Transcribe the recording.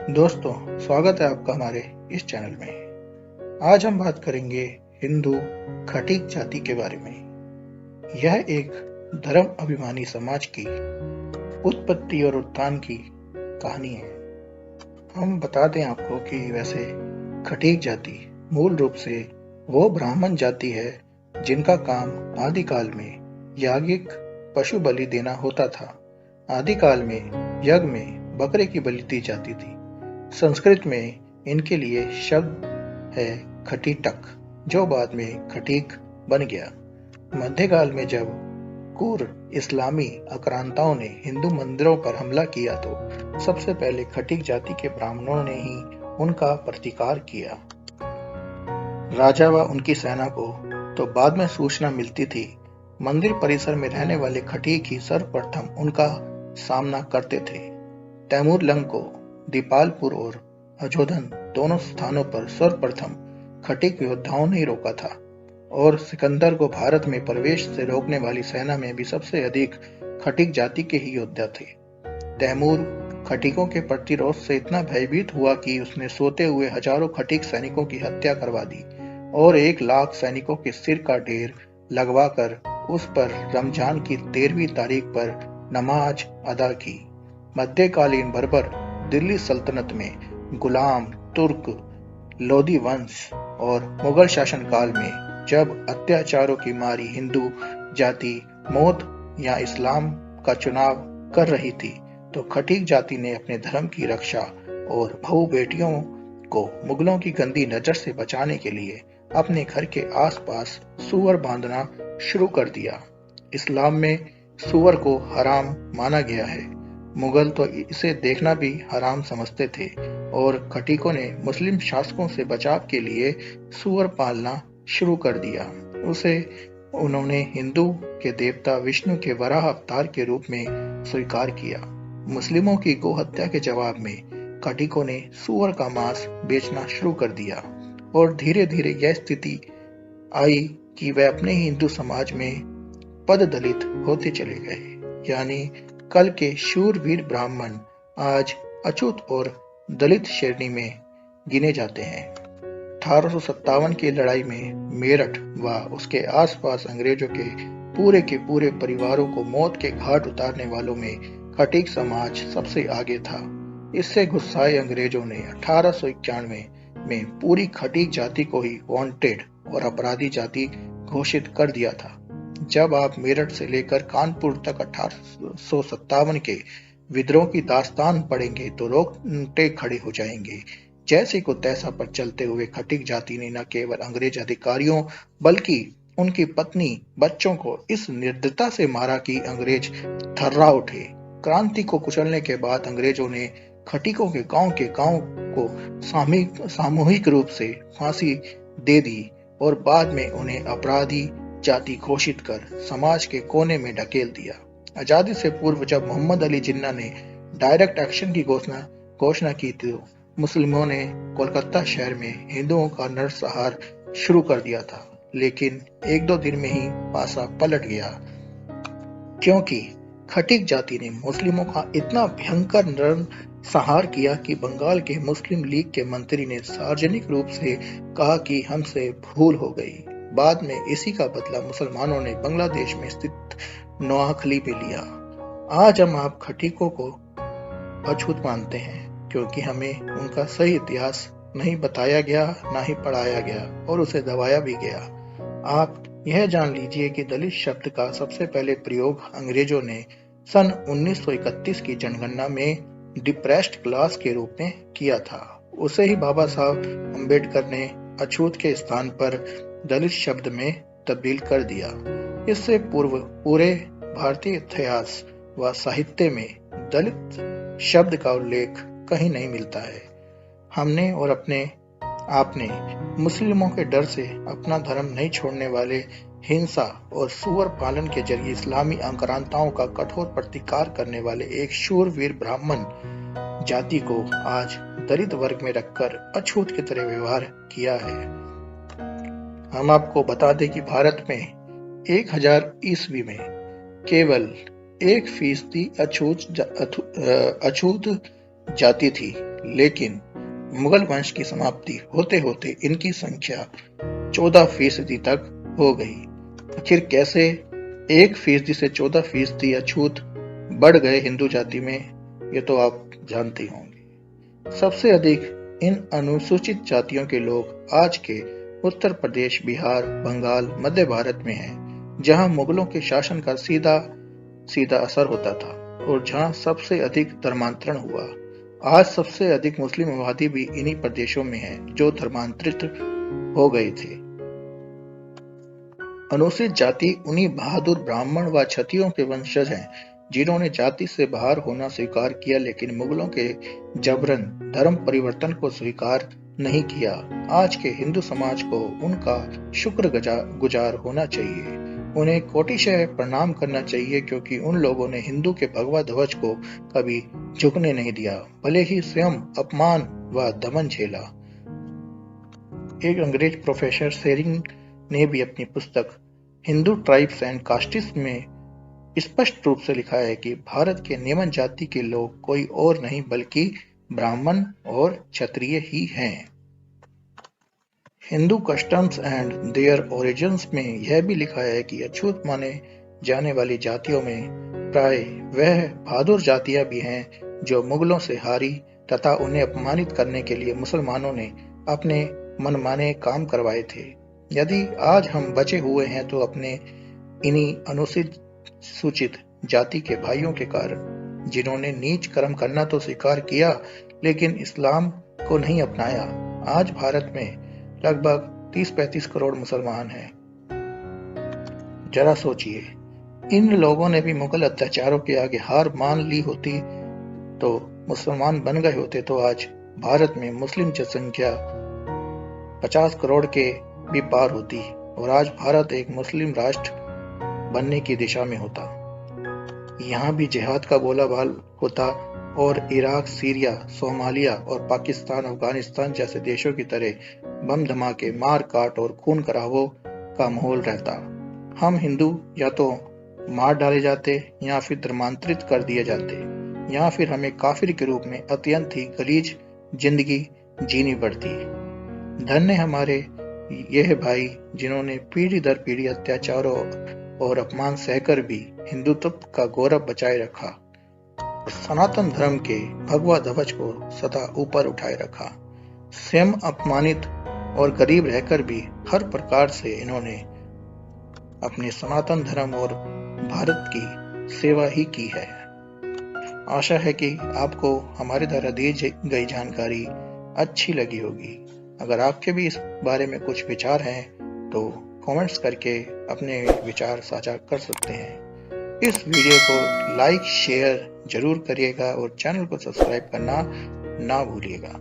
दोस्तों, स्वागत है आपका हमारे इस चैनल में। आज हम बात करेंगे हिंदू खटीक जाति के बारे में। यह एक धर्म अभिमानी समाज की उत्पत्ति और उत्थान की कहानी है। हम बता दें आपको कि वैसे खटीक जाति मूल रूप से वो ब्राह्मण जाति है जिनका काम आदिकाल में याज्ञिक पशु बलि देना होता था। आदिकाल में यज्ञ में बकरे की बलि दी जाती थी। संस्कृत में इनके लिए शब्द है खटीटक, जो बाद में खटीक बन गया। मध्यकाल में जब कुर इस्लामी आक्रांताओं ने हिंदू मंदिरों पर हमला किया तो सबसे पहले खटीक जाति के ब्राह्मणों ने ही उनका प्रतिकार किया। राजा व उनकी सेना को तो बाद में सूचना मिलती थी। मंदिर परिसर में रहने वाले खटीक ही सर्वप्रथम उनका सामना करते थे। तैमूर लंग को दीपालपुर और अजोधन दोनों स्थानों पर सर्वप्रथम खटीक योद्धाओं ने रोका था और सिकंदर को भारत में प्रवेश से रोकने वाली सेना में भी सबसे अधिक खटीक जाति के ही योद्धा थे। तैमूर खटीकों के प्रतिरोध से इतना भयभीत हुआ कि उसने सोते हुए हजारों खटीक सैनिकों की हत्या करवा दी और 1 लाख सैनिकों के सिर का ढेर लगवाकर उस पर रमजान की 13वीं तारीख पर नमाज अदा की। मध्यकालीन बर्बर दिल्ली सल्तनत में गुलाम, तुर्क, लोदी वंश और मुगल शासनकाल में जब अत्याचारों की मारी हिंदू जाति मौत या इस्लाम का चुनाव कर रही थी तो खटीक जाति ने अपने धर्म की रक्षा और बहू बेटियों को मुगलों की गंदी नजर से बचाने के लिए अपने घर के आसपास सूअर बांधना शुरू कर दिया। इस्लाम में सूअर को हराम माना गया है। मुगल तो इसे देखना भी हराम समझते थे और खटीकों ने मुस्लिम शासकों से बचाव के लिए सूअर पालना शुरू कर दिया। उसे उन्होंने हिंदू के देवता विष्णु के वराह अवतार के रूप में स्वीकार किया। मुस्लिमों की गोहत्या के जवाब में खटीकों ने सूअर का मांस बेचना शुरू कर दिया और धीरे धीरे यह स्थिति आई कि वे अपने हिंदू समाज में पददलित होते चले गए। यानी कल के शूरवीर ब्राह्मण आज अछूत और दलित श्रेणी में गिने जाते हैं। 1857 की लड़ाई में मेरठ व उसके आसपास अंग्रेजों के पूरे परिवारों को मौत के घाट उतारने वालों में खटीक समाज सबसे आगे था। इससे गुस्साए अंग्रेजों ने 1891 में पूरी खटीक जाति को ही वांटेड और अपराधी जाति घोषित कर दिया था। जब आप मेरठ से लेकर कानपुर तक 1857 के विद्रोह की दास्तान पढ़ेंगे तो रोंगटे खड़े हो जाएंगे। जैसे को तैसा पर चलते हुए खटीक जाति ने न केवल अंग्रेज अधिकारियों बल्कि उनकी पत्नी बच्चों को इस निर्दयता से मारा कि अंग्रेज थर्रा उठे। क्रांति को कुचलने के बाद अंग्रेजों ने खटीकों के गांव को सामूहिक रूप से फांसी दे दी और बाद में उन्हें अपराधी जाति घोषित कर समाज के कोने में ढकेल दिया। आजादी से पूर्व जब मोहम्मद अली जिन्ना ने डायरेक्ट एक्शन की घोषणा की तो मुस्लिमों ने कोलकाता शहर में हिंदुओं का नरसंहार शुरू कर दिया था, लेकिन 1-2 दिन में ही पासा पलट गया क्योंकि खटीक जाति ने मुस्लिमों का इतना भयंकर नरसंहार किया कि बंगाल के मुस्लिम लीग के मंत्री ने सार्वजनिक रूप से कहा कि हमसे भूल हो गई। बाद में इसी का बदला मुसलमानों ने बांग्लादेश में स्थित नोआखली में लिया। आज हम आप खटीकों को अछूत मानते हैं क्योंकि हमें उनका सही इतिहास नहीं बताया गया, ना ही पढ़ाया गया और उसे दबाया भी गया। आप यह जान लीजिए कि दलित शब्द का सबसे पहले प्रयोग अंग्रेजों ने सन 1931 की जनगणना में डिप्रेस्ड क्लास के रूप में किया था। उसे ही बाबा साहब अम्बेडकर ने अछूत के स्थान पर दलित शब्द में तब्दील कर दिया। इससे पूर्व पूरे भारतीय इतिहास व साहित्य में दलित शब्द का उल्लेख कहीं नहीं मिलता है। हमने और आपने मुस्लिमों के डर से अपना धर्म नहीं छोड़ने वाले हिंसा और सूअर पालन के जरिए इस्लामी आक्रांताओं का कठोर प्रतिकार करने वाले एक शूरवीर ब्राह्मण जाति को आज दलित वर्ग में रखकर अछूत की तरह व्यवहार किया है। हम आपको बता दें कि भारत में 1000 ईस्वी में केवल 1% अछूत जाति थी, लेकिन मुगल वंश की समाप्ति होते होते इनकी संख्या 14% तक हो गई। आखिर कैसे 1% से 14% अछूत बढ़ गए हिंदू जाति में, ये तो आप जानते होंगे। सबसे अधिक इन अनुसूचित जातियों के लोग आज के उत्तर प्रदेश, बिहार, बंगाल, मध्य भारत में हैं, जहां मुगलों के शासन का सीधा असर होता था और जहां सबसे अधिक धर्मांतरण हुआ। आज सबसे अधिक मुस्लिम आबादी भी इन्हीं प्रदेशों में है जो धर्मांतरित हो गए थे। अनुसूचित जाति उन्हीं बहादुर ब्राह्मण व क्षत्रियों के वंशज हैं जिन्होंने जाति से बाहर होना स्वीकार किया, लेकिन मुगलों के जबरन धर्म परिवर्तन को स्वीकार नहीं किया। आज के हिंदू समाज को उनका शुक्रगुजार होना चाहिए। उन्हें कोटिशः प्रणाम करना चाहिए, क्योंकि उन लोगों ने हिंदू के भगवा ध्वज को कभी झुकने नहीं दिया, भले ही स्वयं अपमान व दमन झेला। एक अंग्रेज प्रोफेसर शेरिंग ने भी अपनी पुस्तक हिंदू ट्राइब्स एंड कास्ट्स में स्पष्ट रूप से लिखा है कि भारत के निम्न जाति के लोग कोई और नहीं बल्कि ब्राह्मण और क्षत्रिय ही हैं। Hindu customs and their origins में यह भी लिखा है कि अछूत माने जाने वाली जातियों में प्राय वह बहादुर जातियां भी हैं जो मुगलों से हारी तथा उन्हें अपमानित करने के लिए मुसलमानों ने अपने मनमाने काम करवाए थे। यदि आज हम बचे हुए हैं तो अपने इन्हीं अनुसूचित जाति के भाइयों के कारण, जिन्होंने नीच कर्म करना तो स्वीकार किया लेकिन इस्लाम को नहीं अपनाया। आज भारत में लगभग 30-35 करोड़ मुसलमान हैं। जरा सोचिए, इन लोगों ने भी मुगल अत्याचारों के आगे हार मान ली होती तो मुसलमान बन गए होते तो आज भारत में मुस्लिम जनसंख्या 50 करोड़ के भी पार होती और आज भारत एक मुस्लिम राष्ट्र बनने की दिशा में होता। यहाँ भी जिहाद का बोलाबाल होता और इराक, सीरिया, सोमालिया और पाकिस्तान, अफगानिस्तान जैसे देशों की तरह बम धमाके, मार काट और खून खराबों का माहौल रहता। हम हिंदू या तो मार डाले जाते या फिर धर्मांतरित कर दिए जाते या फिर हमें काफिर के रूप में अत्यंत ही गलीज जिंदगी जीनी पड़ती। धन्य हमारे यह भाई जिन्होंने पीढ़ी दर पीढ़ी अत्याचारों और अपमान सहकर भी हिंदुत्व का गौरव बचाए रखा, सनातन धर्म के भगवा ध्वज को सदा ऊपर उठाए रखा। स्वयं अपमानित और गरीब रहकर भी हर प्रकार से इन्होंने अपने सनातन धर्म और भारत की सेवा ही की है। आशा है कि आपको हमारे द्वारा दी गई जानकारी अच्छी लगी होगी। अगर आपके भी इस बारे में कुछ विचार हैं तो कमेंट्स करके अपने विचार साझा कर सकते हैं। इस वीडियो को लाइक शेयर जरूर करिएगा और चैनल को सब्सक्राइब करना ना भूलिएगा।